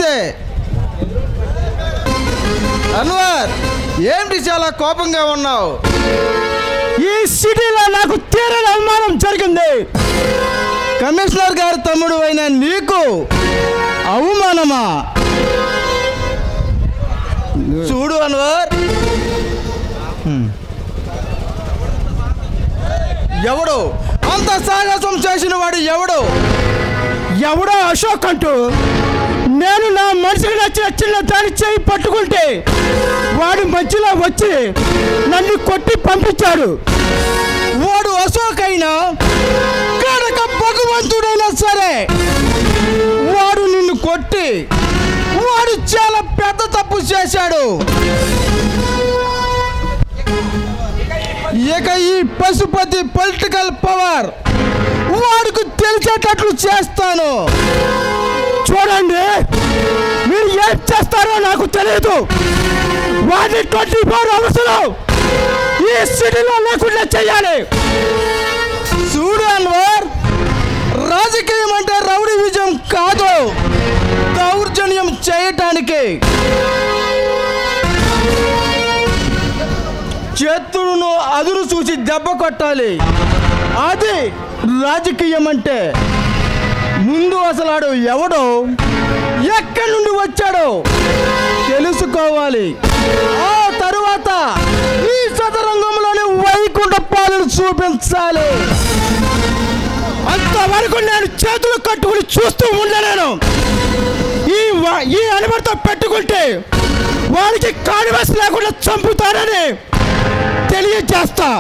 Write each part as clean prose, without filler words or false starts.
ఉంది. అన్వర్, ఏంటి చాలా కోపంగా ఉన్నావు? ఈ సిటీలో నాకు తీరని అవమానం జరిగింది. కమిషనర్ గారి తమ్ముడు అయిన నీకు అవమానమా? చూడు అన్వర్, ఎవడు అంత సాహసం చేసిన వాడు? ఎవడో అశోక్ అంటూ నేను నా మనసుకు నచ్చిన చిన్న దాని చేయి పట్టుకుంటే వాడు మధ్యలో వచ్చి నన్ను కొట్టి పంపించాడు. వాడు అశోక్ అయినా కనుక భగవంతుడైనా సరే వాడు నిన్ను కొట్టి వాడు చాలా పెద్ద తప్పు చేశాడు. ఇక ఈ పశుపతి పొలిటికల్ పవర్ వాడికి తెలిసేటట్లు చేస్తాను. చూడండి, మీరు ఏం చేస్తారో నాకు తెలియదు. వాడిని 24 అవర్స్ ఈ సిటీలో లేకుండా చేయాలి. చూడు అన్వర్, రాజకీయం అంటే రౌడీ విజయం కాదు, దౌర్జన్యం చేయటానికి. చేతులను అదును చూసి దెబ్బ కొట్టాలి, అది రాజకీయం అంటే. ముందు అసలు ఆడు ఎవడో ఎక్కడి నుండి వచ్చాడో తెలుసుకోవాలి. ఆ తరువాత ఈ చదరంగంలోని వైకుంఠ పాలన చూపించాలి. అంతవరకు నేను చేతులు కట్టుకుని చూస్తూ ఉండలేను. ఈ అనుమతితో పెట్టుకుంటే వాడికి కానివాస్ లేకుండా చంపుతానని తెలియజేస్తా.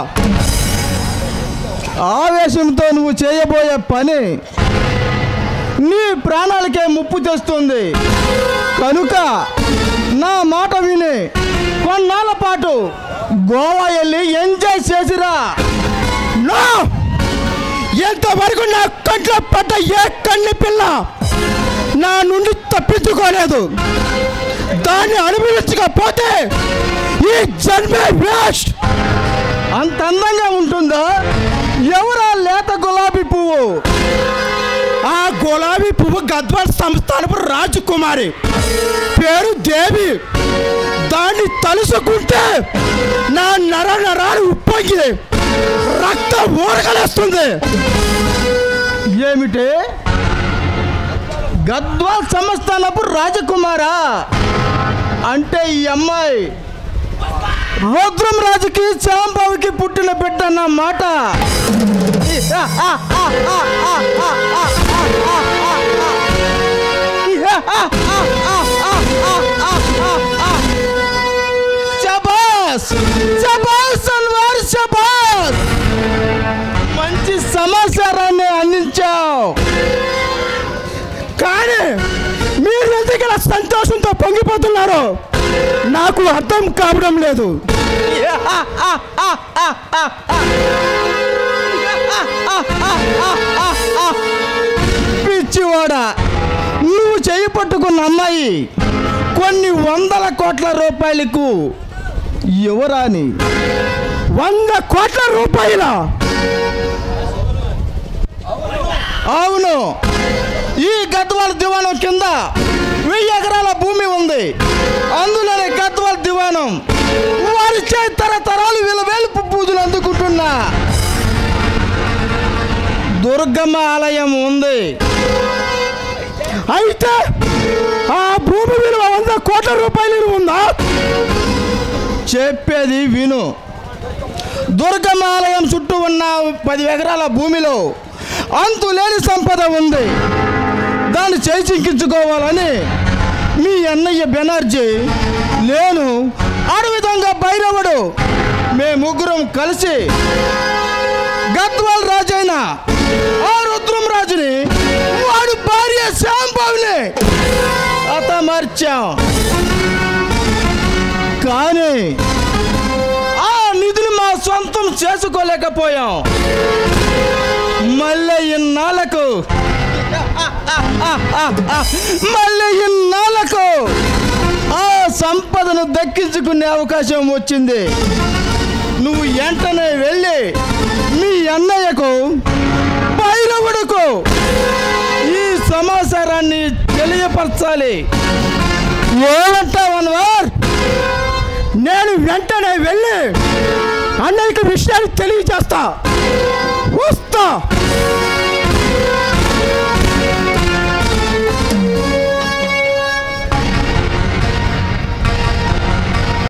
ఆవేశంతో నువ్వు చేయబోయే పని నీ ప్రాణాలకే ముప్పు తెస్తుంది. కనుక నా మాట విని కొన్నాళ్ళ పాటు గోవా వెళ్ళి ఎంజాయ్ చేసిరా. నో, ఎంతవరకు నా కంట్లో పడ్డ ఏ కన్ని పిల్ల నా నుండి తప్పించుకోలేదు. దాన్ని అనుభవించకపోతే ఈ జన్మే వేస్ట్. అంత అందంగా ఉంటుందా? ఎవరా లేత గులాబీ పువ్వు? ఆ గులాబీ పువ్వు గద్వాల్ సంస్థానపు రాజకుమారి, పేరు దేవి. దాన్ని తలుసుకుంటే నా నరాలు ఉప్పొంగి రక్తం ఊరగలేస్తుంది. ఏమిటి? గద్వాల్ సంస్థానపు రాజకుమారా? అంటే ఈ అమ్మాయి రుద్రం రాజుకి శాంబావికి పుట్టిన బిడ్డ అన్నమాట. శబాస్ శబాస్ అన్వర్, శబాస్. మంచి సమాచారాన్ని అందించావు. కానీ మీరు ఎందుకు ఇలా సంతోషంతో పొంగిపోతున్నారు నాకు అర్థం కావడం లేదు. పిచ్చివాడా, నువ్వు చేయి పట్టుకున్న అమ్మాయి కొన్ని 100 కోట్ల రూపాయలకు ఎవరాని? 100 కోట్ల రూపాయల? అవును. ఈ గద్వాల్ దివాణం కింద 1000 ఎకరాల భూమి ఉంది. అందులోనే గద్వాల్ దివాణం వారి చేయి తరతరాలు వేలుపు పూజలు అందుకుంటున్నా దుర్గమ్మ ఆలయం ఉంది. అయితే ఆ భూమి విలువ 100 కోట్ల రూపాయలు ఉందా? చెప్పేది విను. దుర్గమ్మ ఆలయం చుట్టూ ఉన్న 10 ఎకరాల భూమిలో అంతులేని సంపద ఉంది. దాన్ని చేజించుకోవాలని మీ అన్నయ్య బెనర్జీ, నేను, అడవిధంగా భైరవుడు మేముగ్గురం కలిసి గద్వాల్ రాజైన ఆ రుద్రం రాజుని వాడు భార్య శాంబావిని హతమార్చాం. కానీ ఆ నిధిని మా సొంతం చేసుకోలేకపోయాం. మళ్ళీ ఇన్నాళ్ళకు ఆ సంపదను దక్కించుకునే అవకాశం వచ్చింది. నువ్వు వెంటనే వెళ్ళి మీ అన్నయ్యకు భైరవుడుకు ఈ సమాచారం సమాచారాన్ని తెలియపరచాలి. ఏమంటావు అన్వర్? నేను వెంటనే వెళ్ళి అన్నయ్యకి విషయాన్ని తెలియజేస్తా. వస్తా.